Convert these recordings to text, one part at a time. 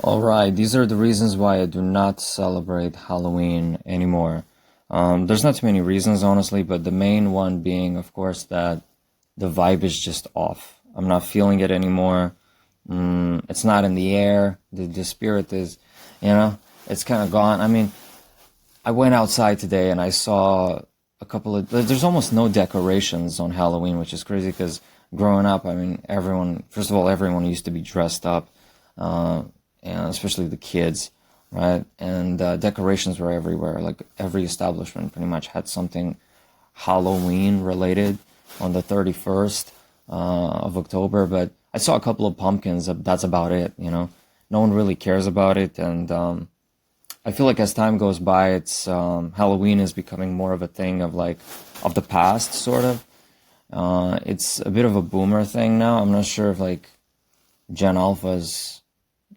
All right, these are the reasons why I do not celebrate Halloween anymore. There's not too many reasons, honestly, but the main one being, of course, that the vibe is just off. I'm not feeling it anymore. It's not in the air. The spirit is, it's kind of gone. I mean, I went outside today and I saw a couple of. There's almost no decorations on Halloween, which is crazy because growing up, I mean, first of all, everyone used to be dressed up. Uh, and especially the kids, right? And decorations were everywhere. Like every establishment pretty much had something Halloween related on the 31st of October. But I saw a couple of pumpkins. That's about it, No one really cares about it. And I feel like as time goes by, it's Halloween is becoming more of a thing of the past, sort of. It's a bit of a boomer thing now. I'm not sure if like Gen Alphas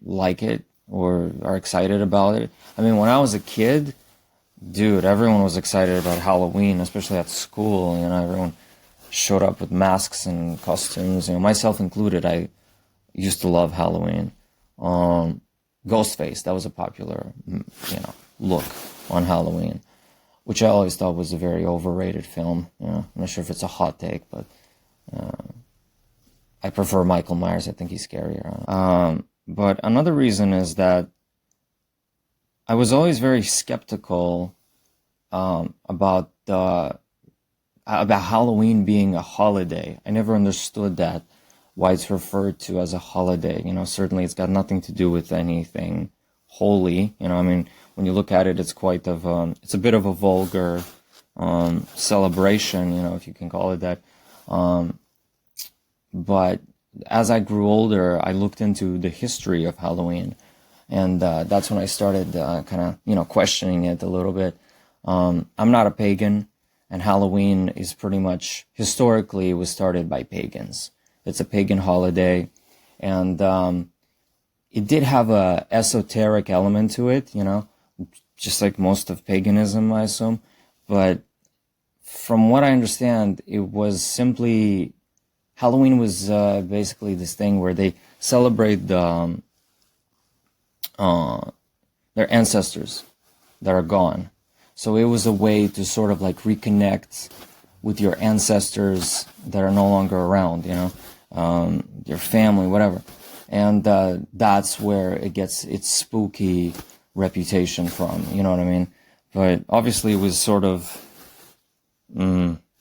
like it or are excited about it. I mean, when I was a kid, dude, everyone was excited about Halloween, especially at school. Everyone showed up with masks and costumes. Myself included. I used to love Halloween. Ghostface, that was a popular, look on Halloween, which I always thought was a very overrated film. I'm not sure if it's a hot take, but I prefer Michael Myers. I think he's scarier. But another reason is that I was always very skeptical about Halloween being a holiday. I never understood that, why it's referred to as a holiday. Certainly it's got nothing to do with anything holy. I mean, when you look at it, it's it's a bit of a vulgar celebration, if you can call it that. But as I grew older, I looked into the history of Halloween, and that's when I started kind of, questioning it a little bit. I'm not a pagan, and Halloween is pretty much, historically, it was started by pagans. It's a pagan holiday, and it did have a esoteric element to it, just like most of paganism, I assume. But from what I understand, it was simply Halloween was basically this thing where they celebrate their ancestors that are gone. So it was a way to sort of like reconnect with your ancestors that are no longer around, your family, whatever. And that's where it gets its spooky reputation from, you know what I mean? But obviously it was sort of...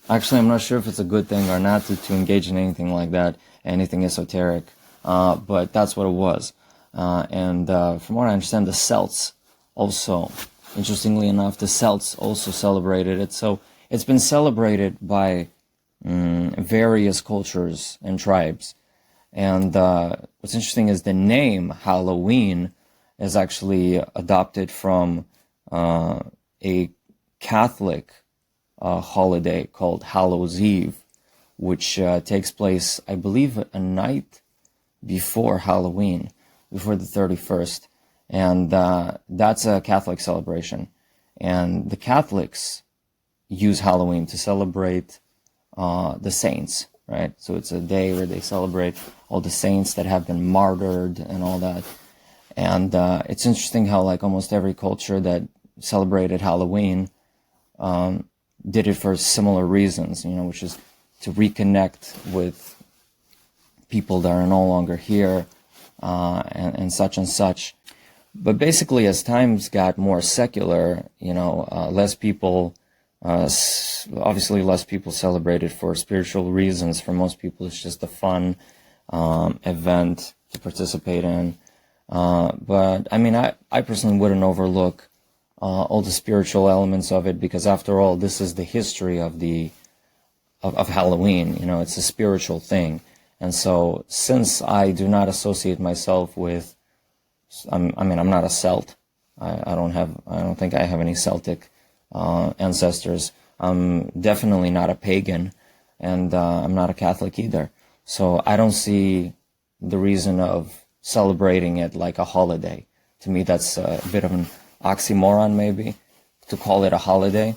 Actually, I'm not sure if it's a good thing or not to engage in anything like that, anything esoteric, but that's what it was. And from what I understand, the Celts also, interestingly enough, the Celts also celebrated it. So it's been celebrated by various cultures and tribes. And what's interesting is the name Halloween is actually adopted from a Catholic holiday called Hallows Eve, which takes place, I believe, a night before Halloween, before the 31st. And that's a Catholic celebration. And the Catholics use Halloween to celebrate the saints, right? So it's a day where they celebrate all the saints that have been martyred and all that. And it's interesting how like almost every culture that celebrated Halloween did it for similar reasons, which is to reconnect with people that are no longer here, and such and such. But basically, as times got more secular, less people, obviously less people celebrated for spiritual reasons. For most people, it's just a fun event to participate in. But I mean, I personally wouldn't overlook all the spiritual elements of it, because after all, this is the history of Halloween. It's a spiritual thing. And so, since I do not associate myself with, I'm not a Celt. I don't think I have any Celtic ancestors. I'm definitely not a pagan, and I'm not a Catholic either. So I don't see the reason of celebrating it like a holiday. To me, that's a bit of an oxymoron, maybe, to call it a holiday.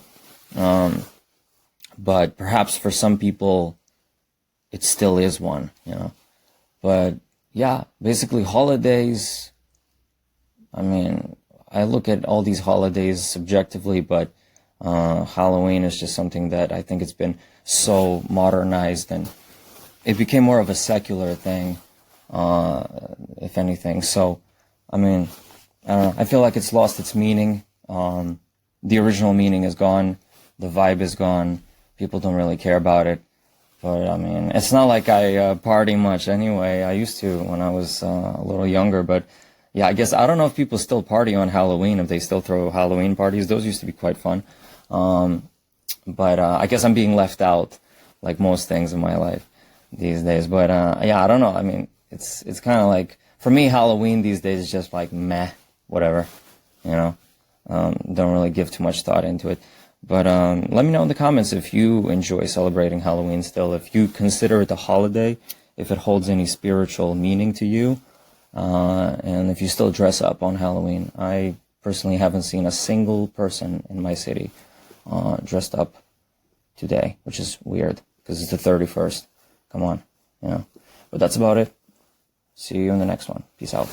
But perhaps for some people, it still is one, But yeah, basically holidays I mean, I look at all these holidays subjectively, but Halloween is just something that I think it's been so modernized, and it became more of a secular thing, if anything. So, I mean, I don't know. I feel like it's lost its meaning. The original meaning is gone. The vibe is gone. People don't really care about it. But, I mean, it's not like I party much anyway. I used to when I was a little younger. But, yeah, I guess I don't know if people still party on Halloween, if they still throw Halloween parties. Those used to be quite fun. But I guess I'm being left out, like most things in my life these days. But, yeah, I don't know. I mean, it's kind of like, for me, Halloween these days is just like meh, whatever, you know. Don't really give too much thought into it. But let me know in the comments if you enjoy celebrating Halloween still, if you consider it a holiday, if it holds any spiritual meaning to you, and if you still dress up on Halloween. I personally haven't seen a single person in my city dressed up today, which is weird because it's the 31st. Come on, you know. But that's about it. See you in the next one. Peace out.